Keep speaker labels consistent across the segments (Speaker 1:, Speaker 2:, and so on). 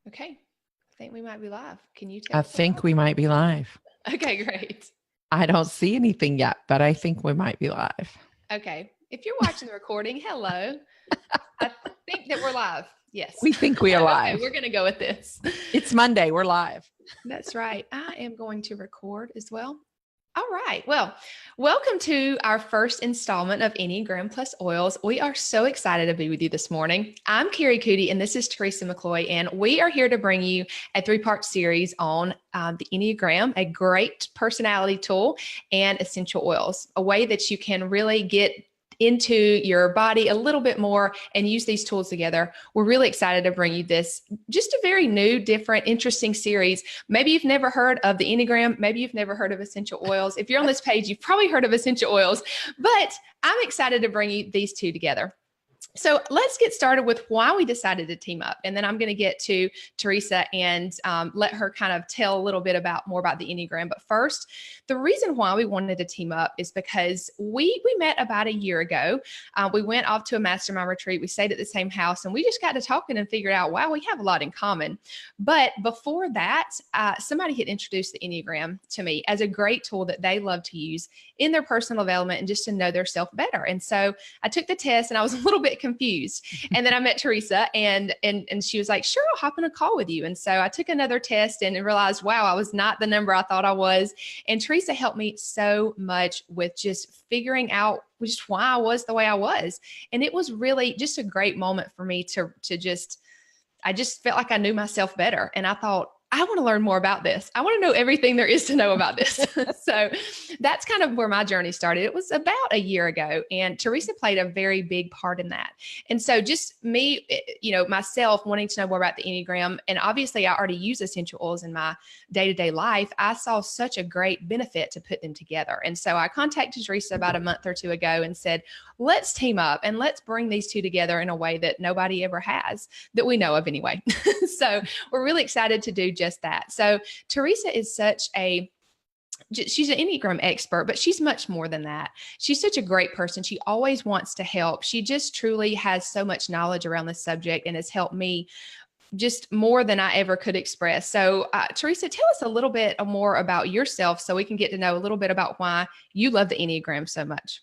Speaker 1: Okay. I think we might be live. Can you tell
Speaker 2: I
Speaker 1: if we're
Speaker 2: think we might be live.
Speaker 1: live? Okay, great.
Speaker 2: I don't see anything yet, but I think we might be live.
Speaker 1: Okay. If you're watching the recording, hello. I think that we're live. Yes.
Speaker 2: We think we are
Speaker 1: Okay,
Speaker 2: live.
Speaker 1: we're going to go with this.
Speaker 2: It's Monday. We're live.
Speaker 1: That's right. I am going to record as well. All right. Well, welcome to our first installment of Enneagram Plus Oils. We are so excited to be with you this morning. I'm Carrie Cootie, and this is Teresa McCloy, and we are here to bring you a 3-part series on the Enneagram, a great personality tool, and essential oils, a way that you can really get into your body a little bit more and use these tools together. We're really excited to bring you this, just a very new, different, interesting series. Maybe you've never heard of the Enneagram. Maybe you've never heard of essential oils. If you're on this page, you've probably heard of essential oils, but I'm excited to bring you these two together. So let's get started with why we decided to team up. And then I'm going to get to Teresa and let her kind of tell a little bit more about the Enneagram. But first, the reason why we wanted to team up is because we met about a year ago. We went off to a mastermind retreat. We stayed at the same house and we just got to talking and figured out, wow, we have a lot in common. But before that, somebody had introduced the Enneagram to me as a great tool that they love to use in their personal development and just to know their self better. And so I took the test and I was a little bit confused. And then I met Teresa and she was like, sure, I'll hop in a call with you. And so I took another test and realized, wow, I was not the number I thought I was. And Teresa helped me so much with just figuring out just why I was the way I was. And it was really just a great moment for me I just felt like I knew myself better. And I thought, I want to learn more about this. I want to know everything there is to know about this. So that's kind of where my journey started. It was about a year ago, and Teresa played a very big part in that. And so just me, myself wanting to know more about the Enneagram, and obviously I already use essential oils in my day-to-day life. I saw such a great benefit to put them together. And so I contacted Teresa about a month or two ago and said, let's team up and let's bring these two together in a way that nobody ever has, that we know of anyway. So we're really excited to do just that. So Teresa is she's an Enneagram expert, but she's much more than that. She's such a great person. She always wants to help. She just truly has so much knowledge around this subject and has helped me just more than I ever could express. So Teresa, tell us a little bit more about yourself so we can get to know a little bit about why you love the Enneagram so much.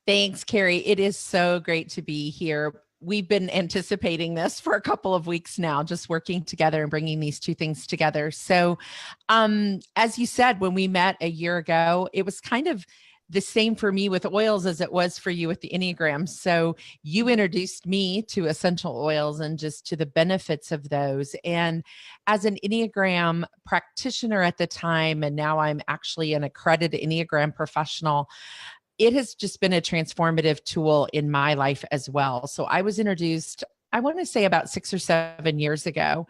Speaker 2: Thanks, Carrie. It is so great to be here. We've been anticipating this for a couple of weeks now, just working together and bringing these two things together. So, as you said, when we met a year ago, it was kind of the same for me with oils as it was for you with the Enneagram. So you introduced me to essential oils and just to the benefits of those. And as an Enneagram practitioner at the time, and now I'm actually an accredited Enneagram professional, it has just been a transformative tool in my life as well. So I was introduced, I want to say about 6 or 7 years ago,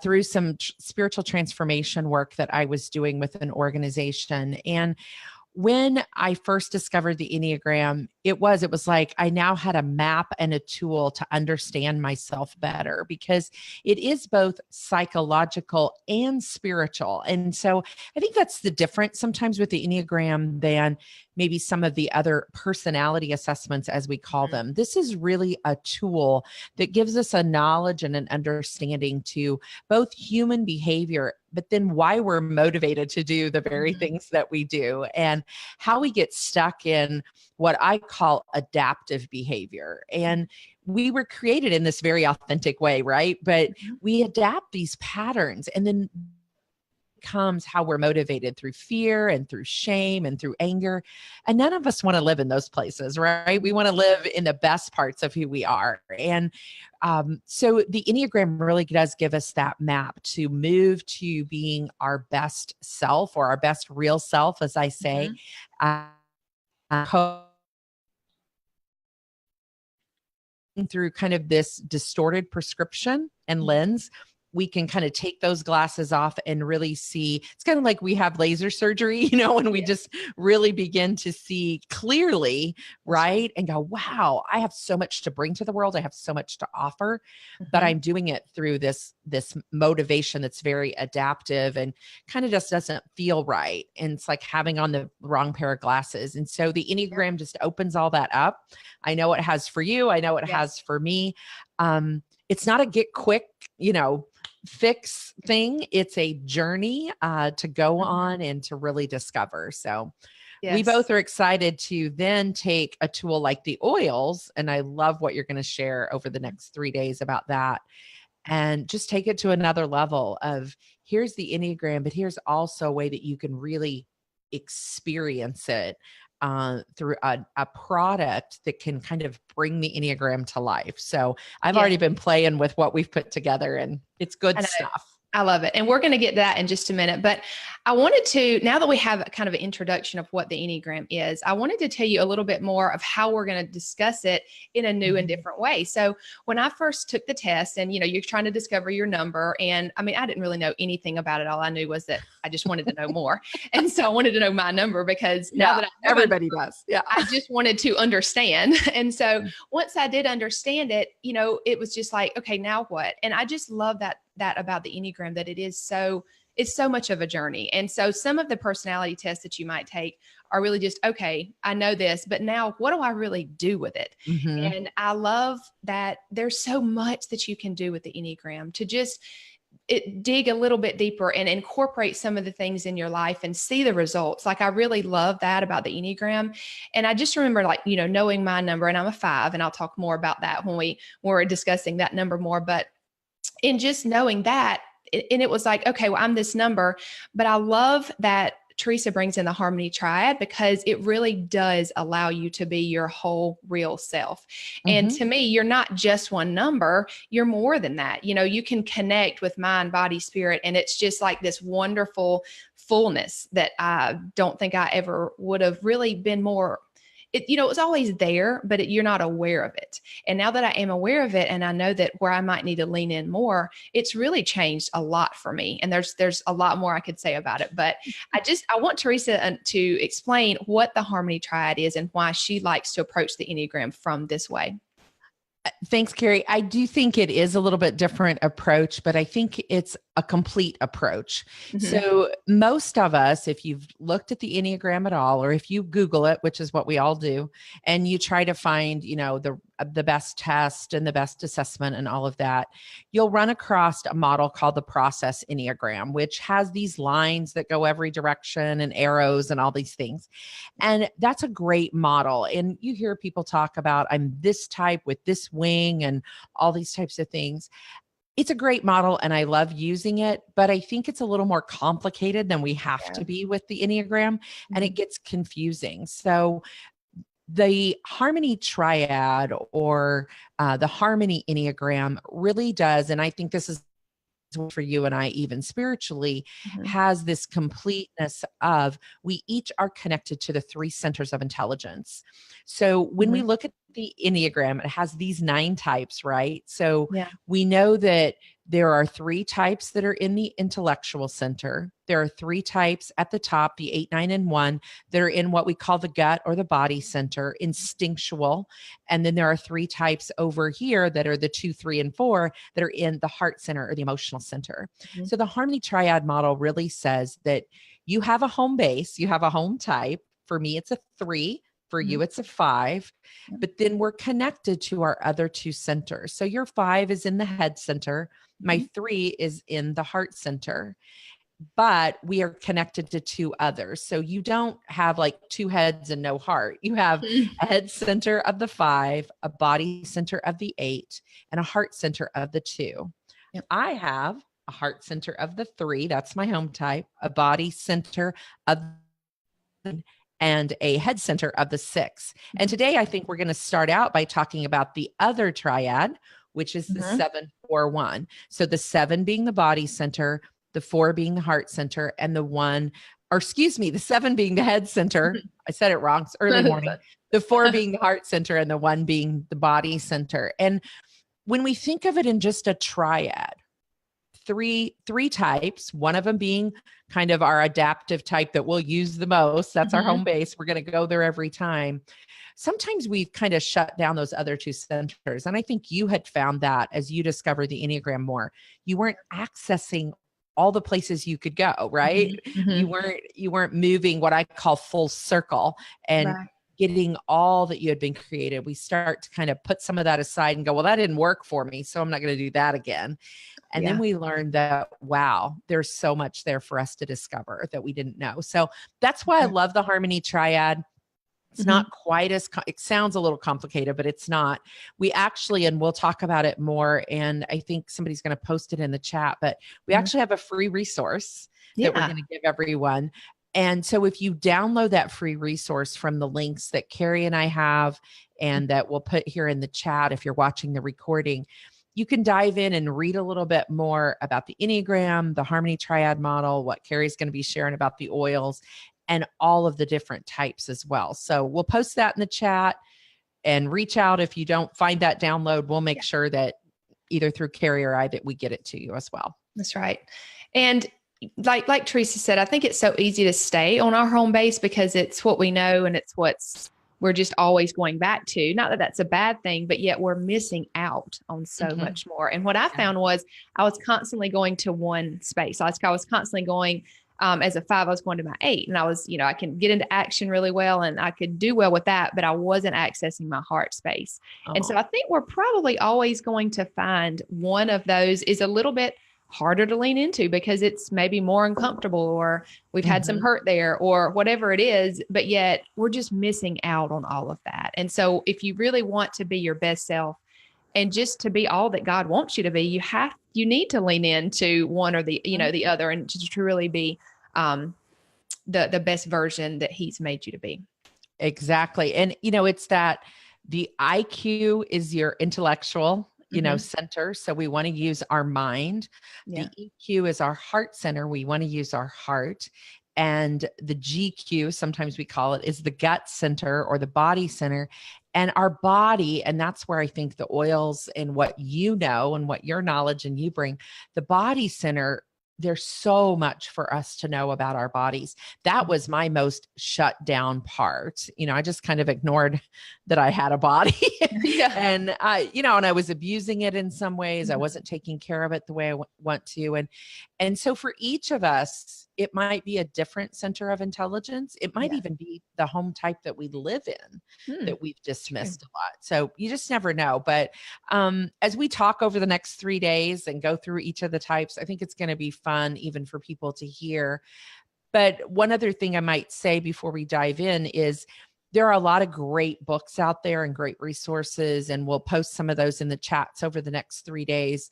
Speaker 2: through some spiritual transformation work that I was doing with an organization. And when I first discovered the Enneagram, it was like I now had a map and a tool to understand myself better, because it is both psychological and spiritual. And so I think that's the difference sometimes with the Enneagram than maybe some of the other personality assessments, as we call them. This is really a tool that gives us a knowledge and an understanding to both human behavior, but then why we're motivated to do the very things that we do, and how we get stuck in what I call adaptive behavior. And we were created in this very authentic way, right? But we adapt these patterns, and then comes how we're motivated through fear and through shame and through anger. And none of us want to live in those places, right? We want to live in the best parts of who we are. And so the Enneagram really does give us that map to move to being our best self, or our best real self, as I say. Through kind of this distorted prescription and lens, we can kind of take those glasses off and really see. It's kind of like we have laser surgery, when we just really begin to see clearly, right? And go, wow, I have so much to bring to the world. I have so much to offer, but I'm doing it through this motivation that's very adaptive and kind of just doesn't feel right. And it's like having on the wrong pair of glasses. And so the Enneagram just opens all that up. I know it has for you. I know it has for me. It's not a get quick, fix thing. It's a journey to go
Speaker 1: Mhm.
Speaker 2: on and to really discover. So we
Speaker 1: Yes.
Speaker 2: both are excited to then take a tool like the oils. And I love what you're going to share over the next 3 days about that. And just take it to another level of here's the Enneagram, but here's also a way that you can really experience it through a product that can kind of bring the Enneagram to life. So I've
Speaker 1: Yeah.
Speaker 2: already been playing with what we've put together, and it's
Speaker 1: I
Speaker 2: good
Speaker 1: know.
Speaker 2: stuff.
Speaker 1: I love it. And we're going to get to that in just a minute. But I wanted to, now that we have kind of an introduction of what the Enneagram is, I wanted to tell you a little bit more of how we're going to discuss it in a new and different way. So when I first took the test and, you're trying to discover your number, and I mean, I didn't really know anything about it. All I knew was that I just wanted to know more. And so I wanted to know my number because now
Speaker 2: Yeah,
Speaker 1: that I know my
Speaker 2: everybody does. Yeah.
Speaker 1: I just wanted to understand. And so once I did understand it, it was just like, okay, now what? And I just love that about the Enneagram, that it's so much of a journey. And so some of the personality tests that you might take are really just, okay, I know this, but now what do I really do with it?
Speaker 2: Mm-hmm.
Speaker 1: And I love that there's so much that you can do with the Enneagram to just dig a little bit deeper and incorporate some of the things in your life and see the results. Like, I really love that about the Enneagram. And I just remember, like, knowing my number, and I'm a 5, and I'll talk more about that when we're discussing that number more. But in just knowing that, and it was like, okay, well, I'm this number, but I love that Teresa brings in the harmony triad because it really does allow you to be your whole real self. And
Speaker 2: Mm-hmm.
Speaker 1: to me, you're not just one number, you're more than that. You can connect with mind, body, spirit, and it's just like this wonderful fullness that I don't think I ever would have really been more. It was always there, but you're not aware of it. And now that I am aware of it, and I know that where I might need to lean in more, it's really changed a lot for me. And there's a lot more I could say about it, but I want Teresa to explain what the harmony triad is and why she likes to approach the Enneagram from this way.
Speaker 2: Thanks, Carrie. I do think it is a little bit different approach, but I think it's a complete approach.
Speaker 1: Mm-hmm.
Speaker 2: So most of us, if you've looked at the Enneagram at all, or if you Google it, which is what we all do, and you try to find, the best test and the best assessment and all of that, you'll run across a model called the process Enneagram, which has these lines that go every direction and arrows and all these things. And that's a great model. And you hear people talk about, I'm this type with this wing and all these types of things. It's a great model and I love using it, but I think it's a little more complicated than we have to be with the Enneagram, and it gets confusing. So the harmony triad or the harmony Enneagram really does, and I think this is for you and I, even spiritually,
Speaker 1: Mm-hmm.
Speaker 2: has this completeness of we each are connected to the 3 centers of intelligence. So when we look at the Enneagram, it has these 9 types, right? So
Speaker 1: Yeah.
Speaker 2: we know that there are 3 types that are in the intellectual center. There are 3 types at the top, the 8, 9, and 1, that are in what we call the gut or the body center, instinctual. And then there are 3 types over here that are the 2, 3, and 4 that are in the heart center or the emotional center.
Speaker 1: Mm-hmm.
Speaker 2: So the harmony triad model really says that you have a home base, you have a home type. For me, it's a 3. For you, it's a 5, but then we're connected to our other 2 centers. So your 5 is in the head center. My 3 is in the heart center, but we are connected to 2 others. So you don't have like 2 heads and no heart. You have a head center of the 5, a body center of the 8, and a heart center of the 2.
Speaker 1: Yep.
Speaker 2: I have a heart center of the 3. That's my home type, a body center of and a head center of the 6. And today I think we're going to start out by talking about the other triad, which is the 7-4-1. So the 7 being the body center, the 4 being the heart center, and the 7 being the head center. I said it wrong. It's early morning. The 4 being the heart center and the 1 being the body center. And when we think of it in just a triad, three types, one of them being kind of our adaptive type that we'll use the most. That's our home base. We're going to go there every time. Sometimes we've kind of shut down those other 2 centers. And I think you had found that as you discovered the Enneagram more, you weren't accessing all the places you could go, right? You weren't moving what I call full circle. And getting all that you had been created, we start to kind of put some of that aside and go, well, that didn't work for me, so I'm not going to do that again. And then we learned that, wow, there's so much there for us to discover that we didn't know. So that's why I love the Harmony Triad. It's not quite as, it sounds a little complicated, but it's not. We actually, and we'll talk about it more, and I think somebody's going to post it in the chat, but we actually have a free resource that we're going to give everyone. And so if you download that free resource from the links that Carrie and I have, and that we'll put here in the chat, if you're watching the recording, you can dive in and read a little bit more about the Enneagram, the Harmony Triad model, what Carrie's going to be sharing about the oils, and all of the different types as well. So we'll post that in the chat, and reach out if you don't find that download. We'll make sure that either through Carrie or I, that we get it to you as well.
Speaker 1: That's right. And like Teresa said, I think it's so easy to stay on our home base because it's what we know and it's we're just always going back to. Not that that's a bad thing, but yet we're missing out on so much more. And what I found was I was constantly going to one space. I was constantly going, as a 5, I was going to my 8, and I was, I can get into action really well and I could do well with that, but I wasn't accessing my heart space. And so I think we're probably always going to find one of those is a little bit harder to lean into because it's maybe more uncomfortable, or we've had some hurt there, or whatever it is, but yet we're just missing out on all of that. And so if you really want to be your best self and just to be all that God wants you to be, you need to lean into one or the, the other, and to truly be the best version that He's made you to be.
Speaker 2: Exactly. And, it's that the IQ is your intellectual center. So we want to use our mind. The EQ is our heart center. We want to use our heart. And the GQ, sometimes we call it, is the gut center or the body center. And our body, and that's where I think the oils and what and what your knowledge and you bring, the body center, there's so much for us to know about our bodies. That was my most shut down part. I just kind of ignored that I had a body and and I was abusing it in some ways. I wasn't taking care of it the way I want to. And so for each of us, it might be a different center of intelligence. It might even be the home type that we live in that we've dismissed a lot. So you just never know. But as we talk over the next 3 days and go through each of the types, I think it's going to be fun even for people to hear. But one other thing I might say before we dive in is there are a lot of great books out there and great resources, and we'll post some of those in the chats over the next 3 days.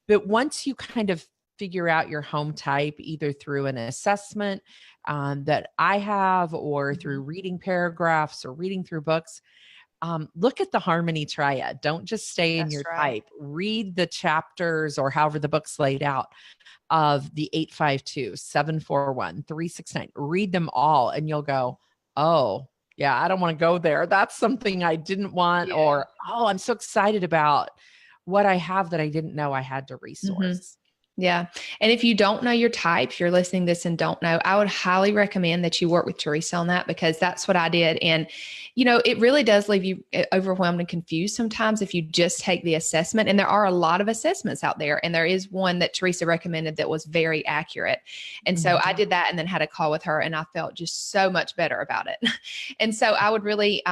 Speaker 2: But once you kind of figure out your home type, either through an assessment that I have, or through reading paragraphs or reading through books, look at the Harmony Triad. Don't just stay in your type. Read the chapters, or however the book's laid out, of the 852, 741, 369. Read them all and you'll go, oh, yeah, I don't want to go there. That's something I didn't want. Or, oh, I'm so excited about what I have that I didn't know I had to resource.
Speaker 1: Yeah. And if you don't know your type, if you're listening to this and don't know, I would highly recommend that you work with Teresa on that, because that's what I did. And, it really does leave you overwhelmed and confused sometimes if you just take the assessment. And there are a lot of assessments out there. And there is one that Teresa recommended that was very accurate. And so I did that and then had a call with her, and I felt just so much better about it. And so I would really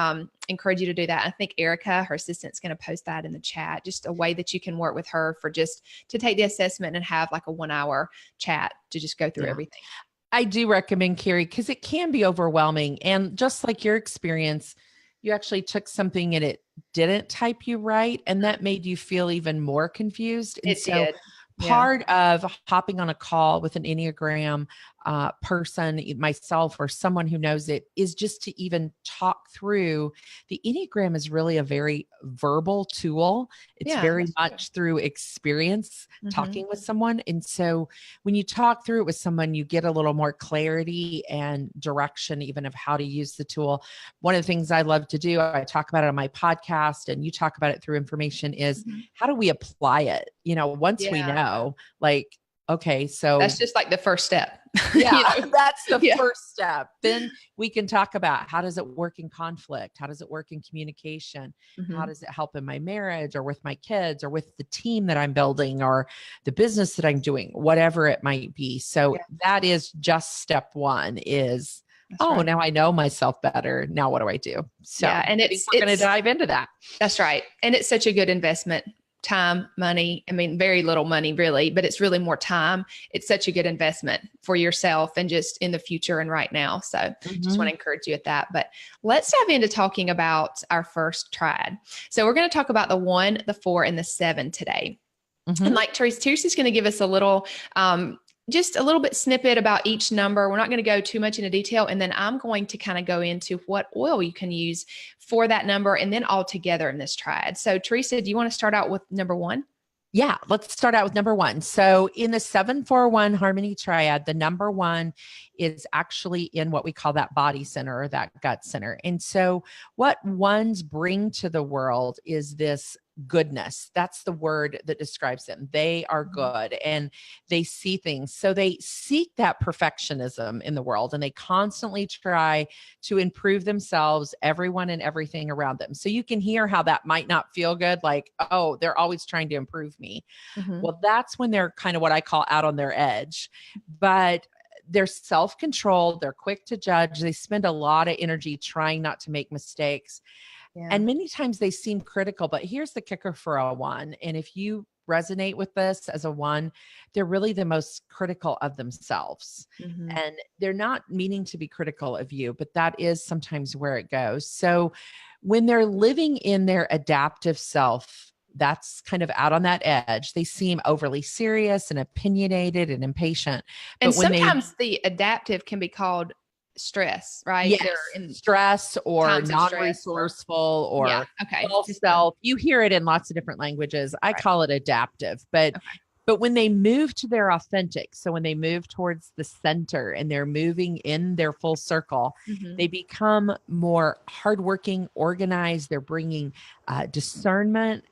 Speaker 1: encourage you to do that. I think Erica, her assistant, is going to post that in the chat, just a way that you can work with her for just to take the assessment and have like a 1-hour chat to just go through everything.
Speaker 2: I do recommend, Carrie, because it can be overwhelming. And just like your experience, you actually took something and it didn't type you right. And that made you feel even more confused. And
Speaker 1: it did.
Speaker 2: Part of hopping on a call with an Enneagram person, myself, or someone who knows it, is just to even talk through. The Enneagram is really a very verbal tool. It's very much through experience, talking with someone. And so when you talk through it with someone, you get a little more clarity and direction, even of how to use the tool. One of the things I love to do, I talk about it on my podcast, and you talk about it through information, is how do we apply it? Once we know, like, okay, so
Speaker 1: that's just like the first step.
Speaker 2: That's the first step. Then we can talk about, how does it work in conflict? How does it work in communication? How does it help in my marriage, or with my kids, or with the team that I'm building, or the business that I'm doing, whatever it might be. So that is just step one, is
Speaker 1: That's
Speaker 2: Oh,
Speaker 1: right.
Speaker 2: now I know myself better. Now what do I do? So
Speaker 1: Yeah. And
Speaker 2: I think we're going to dive into that.
Speaker 1: that's right. And it's such a good investment. Time, money. I mean, very little money really, but it's really more time. It's such a good investment for yourself and just in the future and right now. So just want to encourage you at that. But let's dive into talking about our first triad. So we're going to talk about the 1, the 4, and the 7 today. And like Teresa's going to give us a little, just a little bit snippet about each number. We're not going to go too much into detail. And then I'm going to kind of go into what oil you can use for that number and then all together in this triad. So Teresa, do you want to start out with number 1?
Speaker 2: Yeah, let's start out with number 1. So in the 741 harmony triad, the number 1 is actually in what we call that body center or that gut center. And so what ones bring to the world is this goodness. That's the word that describes them. They are good and they see things. So they seek that perfectionism in the world and they constantly try to improve themselves, everyone and everything around them. So you can hear how that might not feel good. Like, oh, they're always trying to improve me. Well, that's when they're kind of what I call out on their edge. But they're self-controlled. They're quick to judge. They spend a lot of energy trying not to make mistakes.
Speaker 1: Yeah.
Speaker 2: And many times they seem critical, but here's the kicker for a 1. And if you resonate with this as a 1, they're really the most critical of themselves. And they're not meaning to be critical of you, but that is sometimes where it goes. So when they're living in their adaptive self, that's kind of out on that edge. They seem overly serious and opinionated and impatient.
Speaker 1: And
Speaker 2: But when
Speaker 1: sometimes the adaptive can be called stress, right?
Speaker 2: yes,
Speaker 1: They're in
Speaker 2: stress or
Speaker 1: times of stress
Speaker 2: non-resourceful
Speaker 1: yeah.
Speaker 2: or
Speaker 1: Okay.
Speaker 2: false
Speaker 1: Just
Speaker 2: self, you hear it in lots of different languages. I
Speaker 1: right.
Speaker 2: call it adaptive, but
Speaker 1: Okay.
Speaker 2: but when they move to their authentic, so when they move towards the center and they're moving in their full circle, they become more hardworking, organized. They're bringing discernment.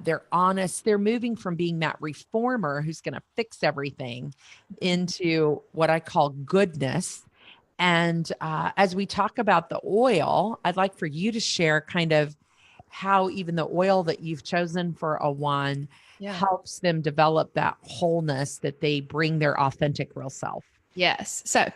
Speaker 2: They're honest. They're moving from being that reformer who's going to fix everything into what I call goodness. And as we talk about the oil, I'd like for you to share kind of how even the oil that you've chosen for a 1 helps them develop that wholeness that they bring their authentic real self.
Speaker 1: Yes. So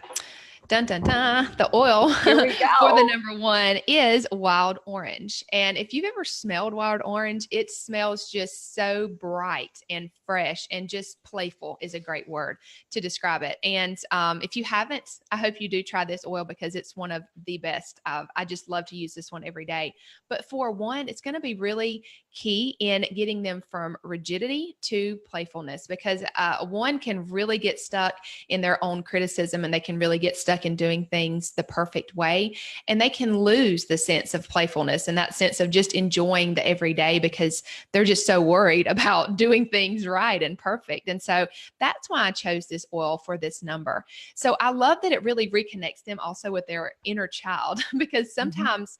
Speaker 1: dun, dun, dun. The oil
Speaker 2: Here we go.
Speaker 1: for the number 1 is wild orange. And if you've ever smelled wild orange, it smells just so bright and fresh and just playful is a great word to describe it. And if you haven't, I hope you do try this oil because it's one of the best. I just love to use this one every day. But for 1, it's going to be really key in getting them from rigidity to playfulness because 1 can really get stuck in their own criticism and they can really get stuck in doing things the perfect way. And they can lose the sense of playfulness and that sense of just enjoying the everyday because they're just so worried about doing things right and perfect. And so that's why I chose this oil for this number. So I love that it really reconnects them also with their inner child because sometimes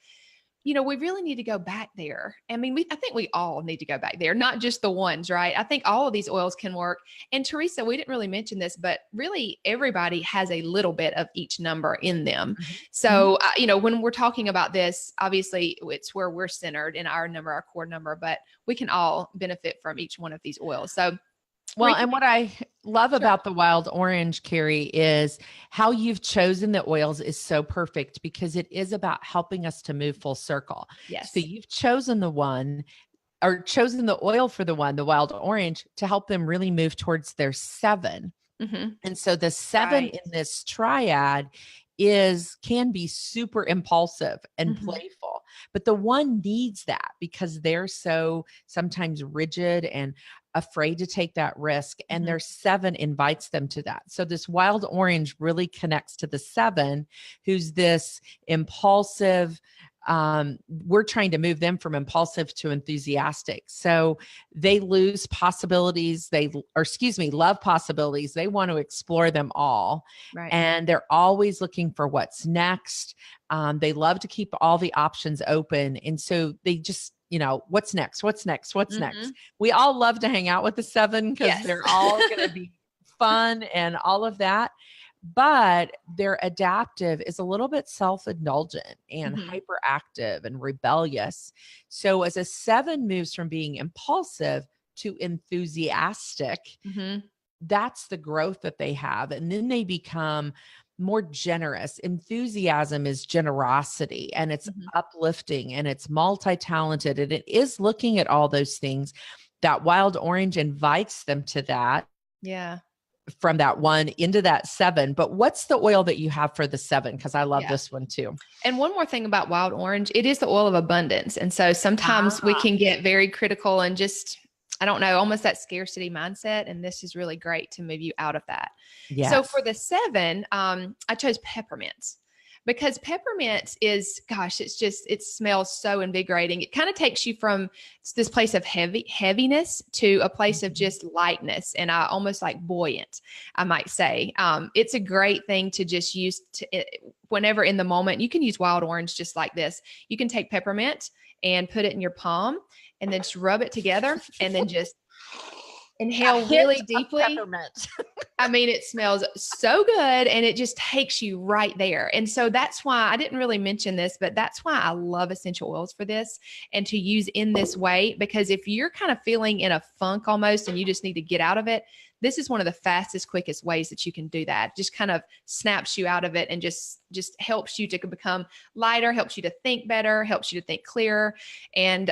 Speaker 1: we really need to go back there. I mean, I think we all need to go back there, not just the ones, right? I think all of these oils can work. And Teresa, we didn't really mention this, but really everybody has a little bit of each number in them. So, when we're talking about this, obviously it's where we're centered in our number, our core number, but we can all benefit from each one of these oils. So
Speaker 2: well, and what I love about the wild orange, Carrie, is how you've chosen the oils is so perfect because it is about helping us to move full circle.
Speaker 1: Yes.
Speaker 2: So you've chosen the oil for the wild orange, to help them really move towards their 7. And so the 7 in this triad can be super impulsive and playful, but the 1 needs that because they're so sometimes rigid and afraid to take that risk. And their 7 invites them to that. So this wild orange really connects to the 7, who's this impulsive, we're trying to move them from impulsive to enthusiastic. So they lose possibilities. Love possibilities. They want to explore them all.
Speaker 1: Right.
Speaker 2: And they're always looking for what's next. They love to keep all the options open. And so they just, what's next? What's next? What's next? We all love to hang out with the 7 because they're all going to be fun and all of that. But their adaptive is a little bit self-indulgent and hyperactive and rebellious. So as a 7 moves from being impulsive to enthusiastic, that's the growth that they have. And then they become more generous. Enthusiasm is generosity, and it's
Speaker 1: Mhm.
Speaker 2: uplifting, and it's multi-talented, and it is looking at all those things. That wild orange invites them to that,
Speaker 1: Yeah.
Speaker 2: from that 1 into that 7. But what's the oil that you have for the 7? Because I love
Speaker 1: Yeah.
Speaker 2: this one too.
Speaker 1: And one more thing about wild orange, it is the oil of abundance. And so sometimes we
Speaker 2: Ah,
Speaker 1: can get very critical and just, I don't know, almost that scarcity mindset. And this is really great to move you out of that. So for
Speaker 2: yes.
Speaker 1: the 7, I chose peppermints because peppermint is, gosh, it's just, it smells so invigorating. It kind of takes you from this place of heaviness to a place of
Speaker 2: Mhm.
Speaker 1: just lightness and almost like buoyant, I might say. It's a great thing to just use whenever in the moment. You can use wild orange just like this. You can take peppermint and put it in your palm and then just rub it together and then just
Speaker 2: A
Speaker 1: inhale
Speaker 2: hit
Speaker 1: really
Speaker 2: of
Speaker 1: deeply.
Speaker 2: peppermint.
Speaker 1: I mean, it smells so good and it just takes you right there. And so that's why I didn't really mention this, but that's why I love essential oils for this and to use in this way. Because if you're kind of feeling in a funk almost and you just need to get out of it, this is one of the fastest, quickest ways that you can do that. Just kind of snaps you out of it and just helps you to become lighter, helps you to think better, helps you to think clearer. And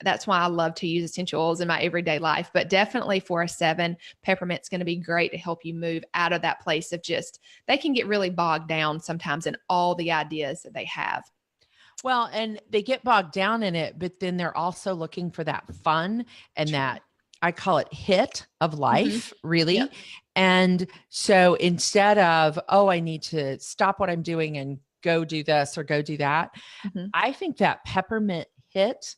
Speaker 1: that's why I love to use essential oils in my everyday life. But definitely for a 7, peppermint's going to be great to help you move out of that place of just, they can get really bogged down sometimes in all the ideas that they have.
Speaker 2: Well, and they get bogged down in it, but then they're also looking for that fun and
Speaker 1: True.
Speaker 2: that, I call it, hit of
Speaker 1: Mm-hmm.
Speaker 2: life,
Speaker 1: Yep.
Speaker 2: really. And so instead of, oh, I need to stop what I'm doing and go do this or go do that,
Speaker 1: Mm-hmm.
Speaker 2: I think that peppermint hit,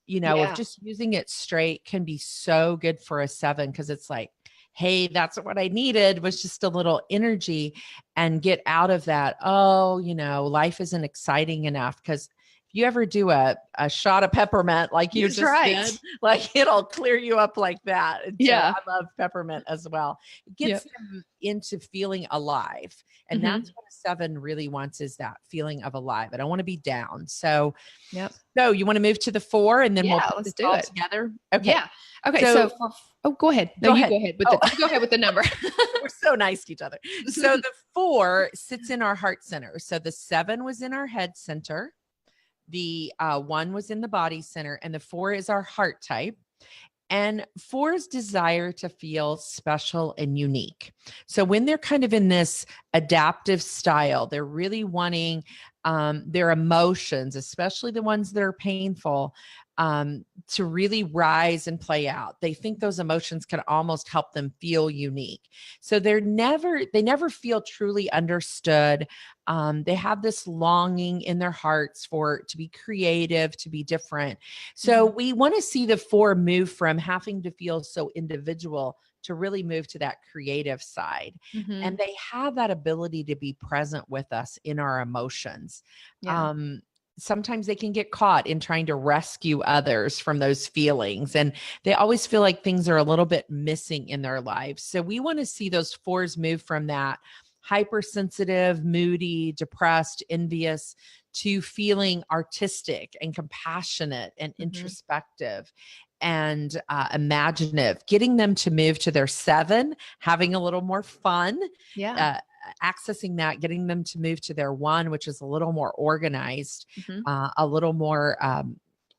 Speaker 2: of
Speaker 1: Yeah.
Speaker 2: just using it straight can be so good for a 7, because it's like, hey, that's what I needed, was just a little energy, and get out of that. Oh, life isn't exciting enough. Because if you ever do a shot of peppermint like you
Speaker 1: That's
Speaker 2: just
Speaker 1: right.
Speaker 2: did, like, it'll clear you up like that. And so
Speaker 1: Yeah.
Speaker 2: I love peppermint as well. It gets
Speaker 1: Yep.
Speaker 2: them into feeling alive. And
Speaker 1: Mm-hmm.
Speaker 2: that's what a 7 really wants, is that feeling of alive. I don't want to be down. So
Speaker 1: Yep.
Speaker 2: you want to move to the 4, and then we'll
Speaker 1: Yeah.
Speaker 2: put
Speaker 1: Let's
Speaker 2: this
Speaker 1: do
Speaker 2: all
Speaker 1: it.
Speaker 2: together? Okay.
Speaker 1: Yeah. Okay. So
Speaker 2: So
Speaker 1: for, oh, go ahead. No,
Speaker 2: go
Speaker 1: you
Speaker 2: ahead.
Speaker 1: go ahead with
Speaker 2: Oh,
Speaker 1: you go ahead with the number.
Speaker 2: we're so nice to each other. So the 4 sits in our heart center. So the 7 was in our head center. The 1 was in the body center, and the 4 is our heart type. And 4's desire to feel special and unique. So when they're kind of in this adaptive style, they're really wanting their emotions, especially the ones that are painful, to really rise and play out. They think those emotions can almost help them feel unique. So they never feel truly understood. They have this longing in their hearts to be creative, to be different. So
Speaker 1: Mhm.
Speaker 2: we want to see the 4 move from having to feel so individual to really move to that creative side. And
Speaker 1: Mhm.
Speaker 2: they have that ability to be present with us in our emotions.
Speaker 1: Yeah.
Speaker 2: Um, Sometimes they can get caught in trying to rescue others from those feelings. And they always feel like things are a little bit missing in their lives. So we want to see those 4s move from that hypersensitive, moody, depressed, envious, to feeling artistic and compassionate and
Speaker 1: Mhm.
Speaker 2: introspective and imaginative, getting them to move to their 7, having a little more fun,
Speaker 1: Yeah.
Speaker 2: uh, accessing that, getting them to move to their 1, which is a little more organized,
Speaker 1: Mhm.
Speaker 2: a little more,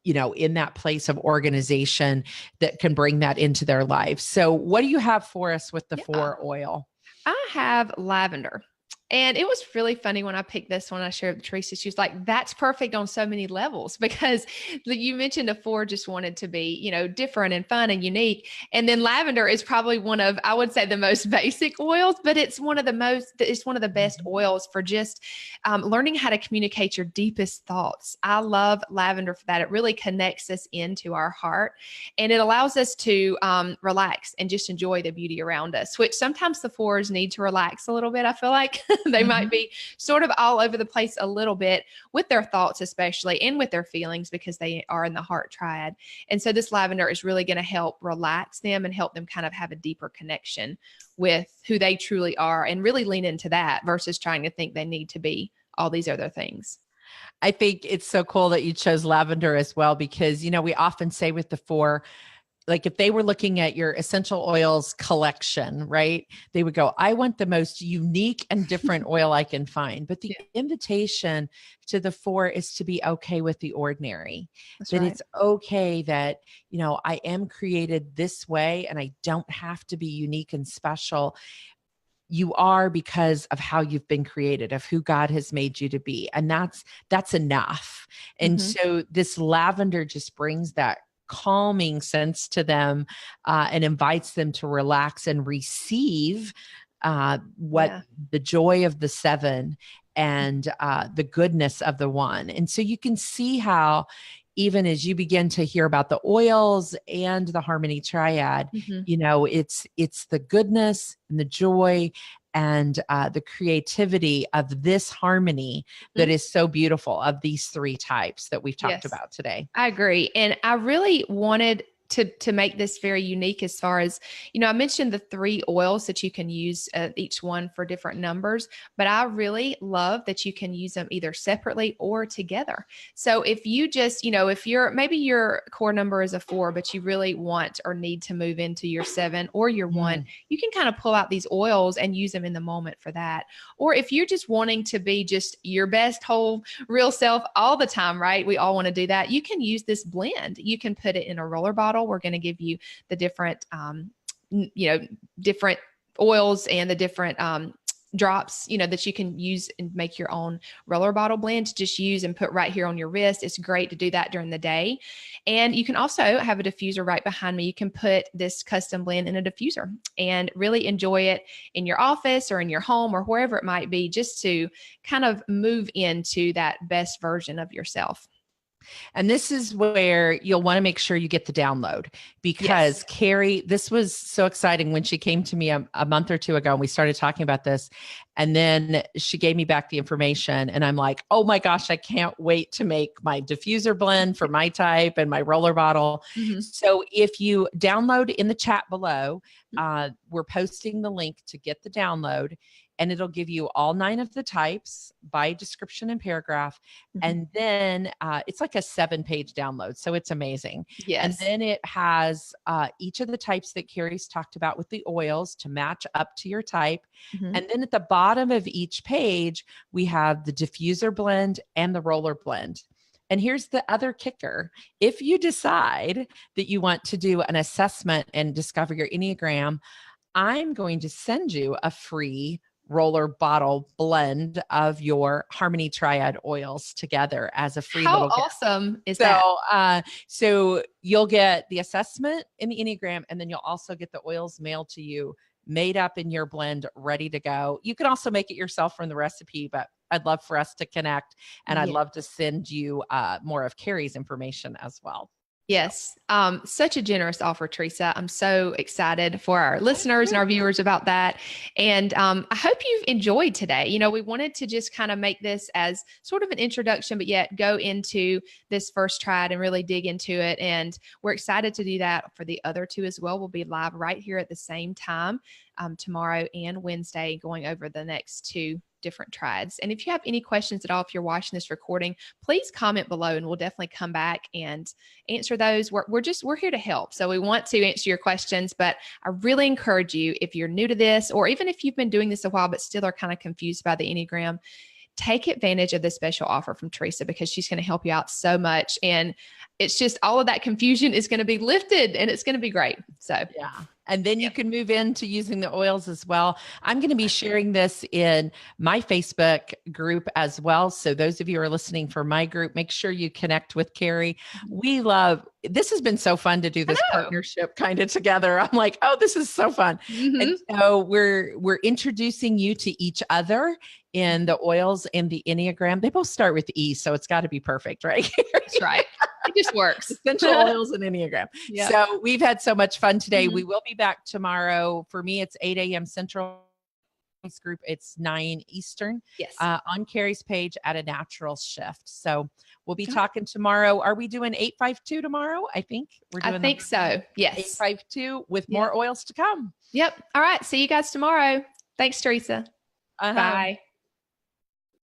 Speaker 2: in that place of organization that can bring that into their life. So, what do you have for us with the
Speaker 1: Yeah.
Speaker 2: 4 oil?
Speaker 1: I have lavender. And it was really funny when I picked this one. I shared with Teresa. She was like, that's perfect on so many levels because you mentioned a 4 just wanted to be, different and fun and unique. And then lavender is probably one of, I would say, the most basic oils, but it's one of the best
Speaker 2: Mhm.
Speaker 1: oils for just learning how to communicate your deepest thoughts. I love lavender for that. It really connects us into our heart and it allows us to relax and just enjoy the beauty around us, which sometimes the 4s need to relax a little bit. I feel like they might
Speaker 2: Mhm.
Speaker 1: be sort of all over the place a little bit with their thoughts, especially and with their feelings because they are in the heart triad. And so this lavender is really going to help relax them and help them kind of have a deeper connection with who they truly are and really lean into that versus trying to think they need to be all these other things.
Speaker 2: I think it's so cool that you chose lavender as well, because, we often say with the 4, like if they were looking at your essential oils collection, right? They would go, I want the most unique and different oil I can find. But the invitation to the 4 is to be okay with the ordinary.
Speaker 1: That's
Speaker 2: that
Speaker 1: right.
Speaker 2: It's okay that, I am created this way and I don't have to be unique and special. You are because of how you've been created, of who God has made you to be. And that's enough. And so this lavender just brings that calming sense to them, and invites them to relax and receive what the joy of the 7 and the goodness of the 1. And so you can see how, even as you begin to hear about the oils and the harmony triad, it's the goodness and the joy and the creativity of this harmony that is so beautiful, of these 3 types that we've talked about today.
Speaker 1: I agree. And I really wanted to make this very unique as far as, I mentioned the 3 oils that you can use, each one for different numbers, but I really love that you can use them either separately or together. So if you just, if maybe your core number is a 4, but you really want or need to move into your 7 or your 1, you can kind of pull out these oils and use them in the moment for that. Or if you're just wanting to be just your best whole real self all the time, right? We all want to do that. You can use this blend. You can put it in a roller bottle. We're going to give you the different, different oils and the different drops, that you can use and make your own roller bottle blend to just use and put right here on your wrist. It's great to do that during the day. And you can also have a diffuser right behind me. You can put this custom blend in a diffuser and really enjoy it in your office or in your home or wherever it might be, just to kind of move into that best version of yourself.
Speaker 2: And this is where you'll want to make sure you get the download, because Carrie, this was so exciting when she came to me a month or 2 ago and we started talking about this. And then she gave me back the information and I'm like, oh my gosh, I can't wait to make my diffuser blend for my type and my roller bottle. So if you download in the chat below, we're posting the link to get the download. And it'll give you all 9 of the types by description and paragraph. And then it's like a 7-page download. So it's amazing. And then it has each of the types that Carrie's talked about with the oils to match up to your type. And then at the bottom of each page, we have the diffuser blend and the roller blend. And here's the other kicker. If you decide that you want to do an assessment and discover your Enneagram, I'm going to send you a free roller bottle blend of your harmony triad oils together as a free little gift.
Speaker 1: How awesome is that?
Speaker 2: So you'll get the assessment in the Enneagram, and then you'll also get the oils mailed to you, made up in your blend, ready to go. You can also make it yourself from the recipe, but I'd love for us to connect, and I'd love to send you more of Carrie's information as well.
Speaker 1: Yes. Such a generous offer, Teresa. I'm so excited for our listeners and our viewers about that. And I hope you've enjoyed today. We wanted to just kind of make this as sort of an introduction, but yet go into this first triad and really dig into it. And we're excited to do that for the other 2 as well. We'll be live right here at the same time tomorrow and Wednesday, going over the next 2 different triads. And if you have any questions at all, if you're watching this recording, please comment below and we'll definitely come back and answer those. We're here to help. So we want to answer your questions, but I really encourage you, if you're new to this, or even if you've been doing this a while, but still are kind of confused by the Enneagram, take advantage of this special offer from Teresa, because she's going to help you out so much. And it's just all of that confusion is going to be lifted and it's going to be great. So
Speaker 2: yeah. And then you can move into using the oils as well. I'm going to be sharing this in my Facebook group as well. So those of you who are listening for my group, make sure you connect with Carrie. This has been so fun to do this partnership kind of together. I'm like, oh, this is so fun. And so we're introducing you to each other in the oils and the Enneagram. They both start with E, so it's got to be perfect, right?
Speaker 1: That's right. It just works.
Speaker 2: Essential oils and Enneagram. Yep. So we've had so much fun today. We will be back tomorrow. For me, it's 8 a.m. Central. Group, it's 9 Eastern.
Speaker 1: Yes.
Speaker 2: On Carrie's page at A Natural Shift. So we'll be talking tomorrow. Are we doing 852 tomorrow? I think we're doing.
Speaker 1: I think so. Yes.
Speaker 2: 852 with more oils to come.
Speaker 1: Yep. All right. See you guys tomorrow. Thanks, Teresa. Bye.